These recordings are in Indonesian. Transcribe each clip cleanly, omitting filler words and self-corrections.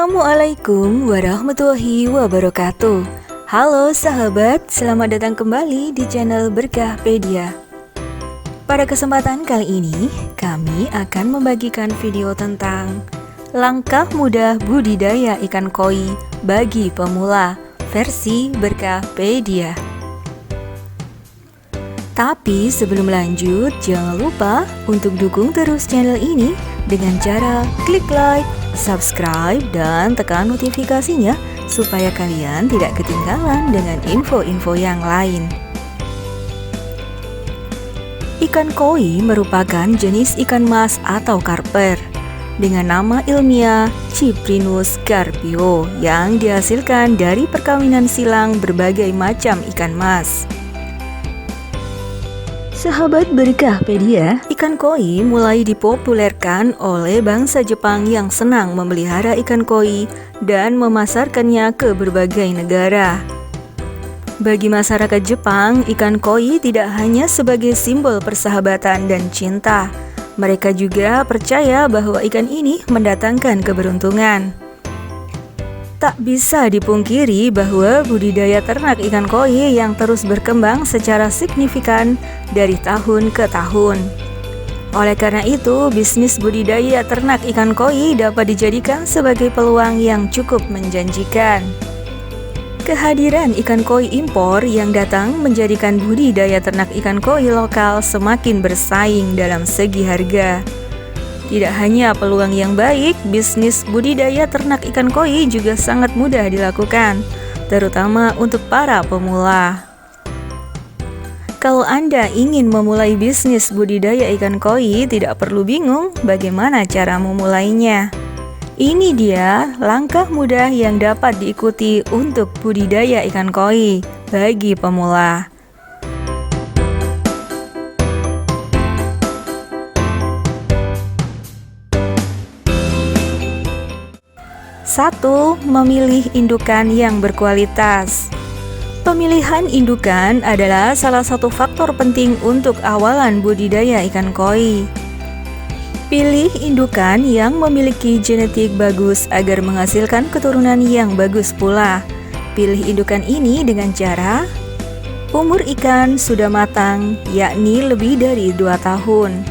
Assalamualaikum warahmatullahi wabarakatuh. Halo sahabat, selamat datang kembali di channel Berkahpedia. Pada kesempatan kali ini, kami akan membagikan video tentang langkah mudah budidaya ikan koi bagi pemula versi Berkahpedia. Tapi sebelum lanjut, jangan lupa untuk dukung terus channel ini dengan cara klik like, subscribe, dan tekan notifikasinya supaya kalian tidak ketinggalan dengan info-info yang lain. Ikan koi merupakan jenis ikan mas atau karper dengan nama ilmiah Cyprinus carpio yang dihasilkan dari perkawinan silang berbagai macam ikan mas. Sahabat Berkahpedia, ikan koi mulai dipopulerkan oleh bangsa Jepang yang senang memelihara ikan koi dan memasarkannya ke berbagai negara. Bagi masyarakat Jepang, ikan koi tidak hanya sebagai simbol persahabatan dan cinta. Mereka juga percaya bahwa ikan ini mendatangkan keberuntungan. Tak bisa dipungkiri bahwa budidaya ternak ikan koi yang terus berkembang secara signifikan dari tahun ke tahun. Oleh karena itu, bisnis budidaya ternak ikan koi dapat dijadikan sebagai peluang yang cukup menjanjikan. Kehadiran ikan koi impor yang datang menjadikan budidaya ternak ikan koi lokal semakin bersaing dalam segi harga. Tidak hanya peluang yang baik, bisnis budidaya ternak ikan koi juga sangat mudah dilakukan, terutama untuk para pemula. Kalau Anda ingin memulai bisnis budidaya ikan koi, tidak perlu bingung bagaimana cara memulainya. Ini dia langkah mudah yang dapat diikuti untuk budidaya ikan koi bagi pemula. 1. Memilih indukan yang berkualitas. Pemilihan indukan adalah salah satu faktor penting untuk awalan budidaya ikan koi. Pilih indukan yang memiliki genetik bagus agar menghasilkan keturunan yang bagus pula. Pilih indukan ini dengan cara umur ikan sudah matang, yakni lebih dari 2 tahun.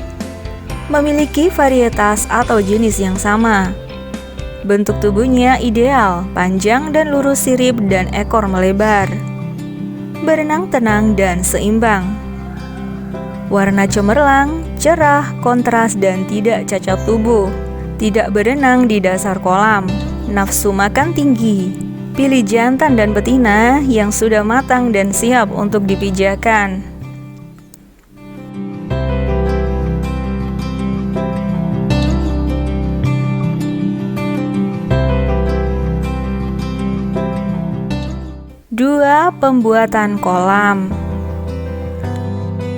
Memiliki varietas atau jenis yang sama. Bentuk tubuhnya ideal, panjang dan lurus sirip dan ekor melebar. Berenang tenang dan seimbang. Warna cemerlang, cerah, kontras dan tidak cacat tubuh. Tidak berenang di dasar kolam. Nafsu makan tinggi. Pilih jantan dan betina yang sudah matang dan siap untuk dipijakan. 2. Pembuatan kolam.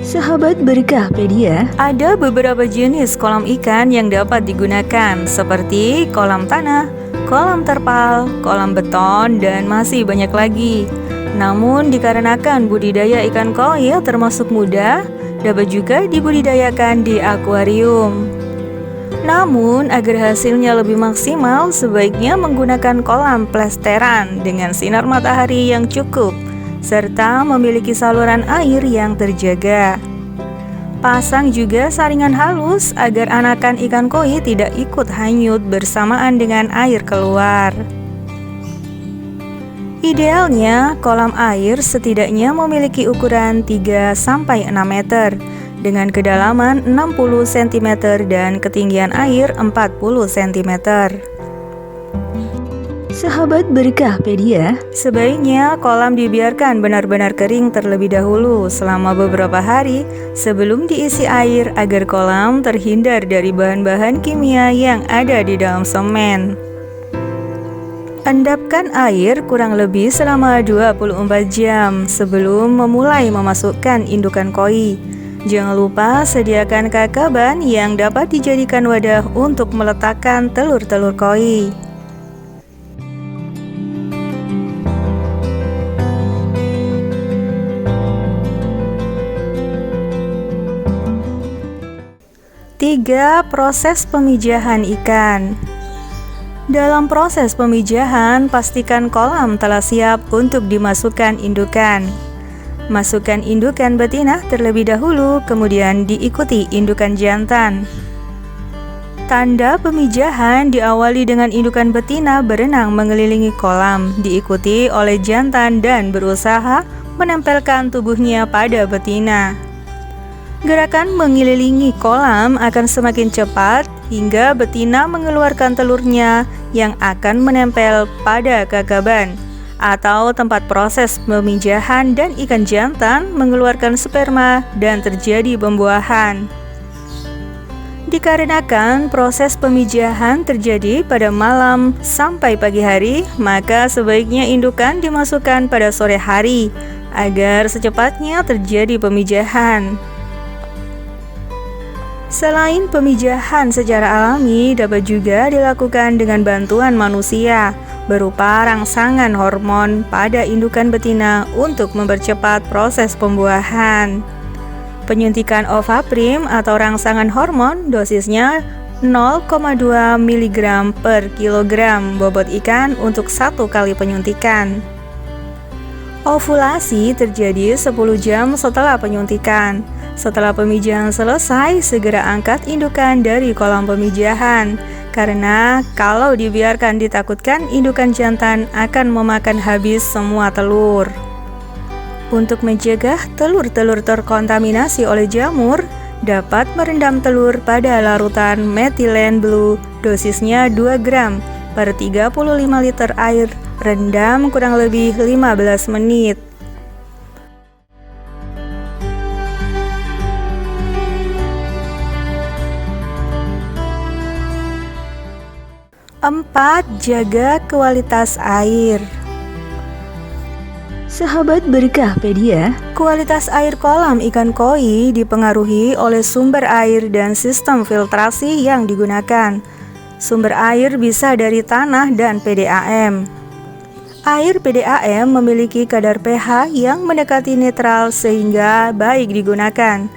Sahabat Berkahpedia, ada beberapa jenis kolam ikan yang dapat digunakan seperti kolam tanah, kolam terpal, kolam beton, dan masih banyak lagi. Namun dikarenakan budidaya ikan koi termasuk mudah, dapat juga dibudidayakan di akuarium. Namun, agar hasilnya lebih maksimal, sebaiknya menggunakan kolam plesteran dengan sinar matahari yang cukup, serta memiliki saluran air yang terjaga. Pasang juga saringan halus agar anakan ikan koi tidak ikut hanyut bersamaan dengan air keluar. Idealnya, kolam air setidaknya memiliki ukuran 3-6 meter, dengan kedalaman 60 cm dan ketinggian air 40 cm. Sahabat Berkahpedia, sebaiknya kolam dibiarkan benar-benar kering terlebih dahulu selama beberapa hari sebelum diisi air agar kolam terhindar dari bahan-bahan kimia yang ada di dalam semen. Endapkan air kurang lebih selama 24 jam sebelum memulai memasukkan indukan koi. Jangan lupa sediakan kakaban yang dapat dijadikan wadah untuk meletakkan telur-telur koi. Tiga, proses pemijahan ikan. Dalam proses pemijahan, pastikan kolam telah siap untuk dimasukkan indukan. Masukkan indukan betina terlebih dahulu, kemudian diikuti indukan jantan. Tanda pemijahan diawali dengan indukan betina berenang mengelilingi kolam, diikuti oleh jantan dan berusaha menempelkan tubuhnya pada betina. Gerakan mengelilingi kolam akan semakin cepat hingga betina mengeluarkan telurnya yang akan menempel pada gagaban atau tempat proses pemijahan, dan ikan jantan mengeluarkan sperma dan terjadi pembuahan. Dikarenakan proses pemijahan terjadi pada malam sampai pagi hari, maka sebaiknya indukan dimasukkan pada sore hari agar secepatnya terjadi pemijahan. Selain pemijahan secara alami, dapat juga dilakukan dengan bantuan manusia berupa rangsangan hormon pada indukan betina untuk mempercepat proses pembuahan. Penyuntikan Ovaprim atau rangsangan hormon dosisnya 0,2 mg per kilogram bobot ikan untuk 1 kali penyuntikan. Ovulasi terjadi 10 jam setelah penyuntikan. Setelah pemijahan selesai, segera angkat indukan dari kolam pemijahan, karena kalau dibiarkan ditakutkan indukan jantan akan memakan habis semua telur. Untuk mencegah telur-telur terkontaminasi oleh jamur, dapat merendam telur pada larutan metilen blue, dosisnya 2 gram per 35 liter air, rendam kurang lebih 15 menit. 4. Jaga kualitas air. Sahabat Berkahpedia, kualitas air kolam ikan koi dipengaruhi oleh sumber air dan sistem filtrasi yang digunakan. Sumber air bisa dari tanah dan PDAM. Air PDAM memiliki kadar pH yang mendekati netral sehingga baik digunakan.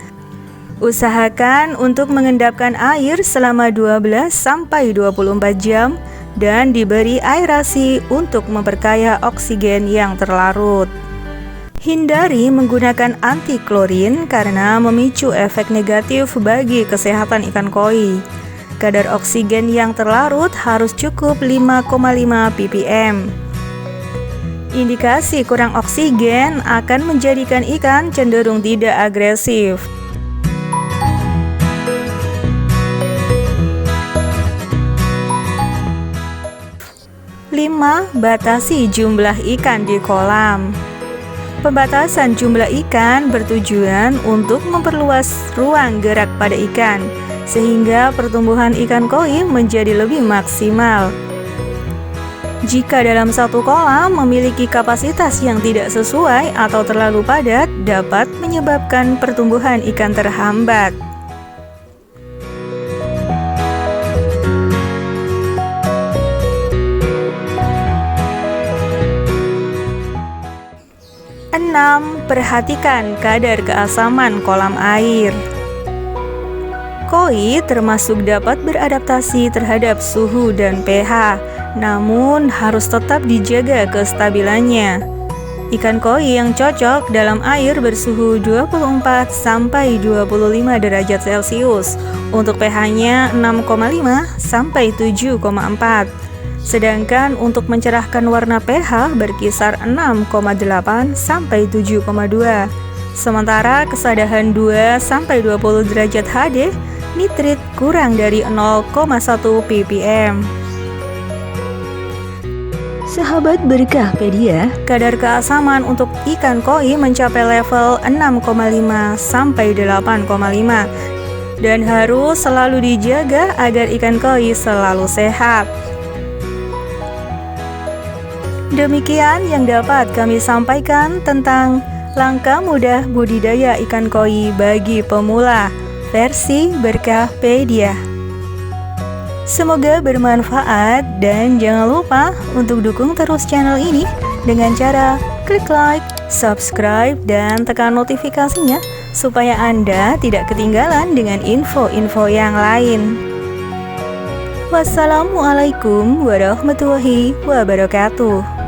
Usahakan untuk mengendapkan air selama 12-24 jam dan diberi aerasi untuk memperkaya oksigen yang terlarut. Hindari menggunakan anti klorin karena memicu efek negatif bagi kesehatan ikan koi. Kadar oksigen yang terlarut harus cukup 5,5 ppm. Indikasi kurang oksigen akan menjadikan ikan cenderung tidak agresif. 5. Batasi jumlah ikan di kolam. Pembatasan jumlah ikan bertujuan untuk memperluas ruang gerak pada ikan, sehingga pertumbuhan ikan koi menjadi lebih maksimal. Jika dalam satu kolam memiliki kapasitas yang tidak sesuai atau terlalu padat, dapat menyebabkan pertumbuhan ikan terhambat. Perhatikan kadar keasaman kolam air. Koi termasuk dapat beradaptasi terhadap suhu dan pH, namun harus tetap dijaga kestabilannya. Ikan koi yang cocok dalam air bersuhu 24-25 derajat Celcius, untuk pH-nya 6,5 sampai 7,4. Sedangkan untuk mencerahkan warna pH berkisar 6,8 sampai 7,2. Sementara kesadahan 2-20 derajat HD, nitrit kurang dari 0,1 ppm. Sahabat Berkahpedia, kadar keasaman untuk ikan koi mencapai level 6,5 sampai 8,5 dan harus selalu dijaga agar ikan koi selalu sehat. Demikian yang dapat kami sampaikan tentang langkah mudah budidaya ikan koi bagi pemula versi Berkahpedia. Semoga bermanfaat dan jangan lupa untuk dukung terus channel ini dengan cara klik like, subscribe, dan tekan notifikasinya supaya Anda tidak ketinggalan dengan info-info yang lain. Wassalamualaikum warahmatullahi wabarakatuh.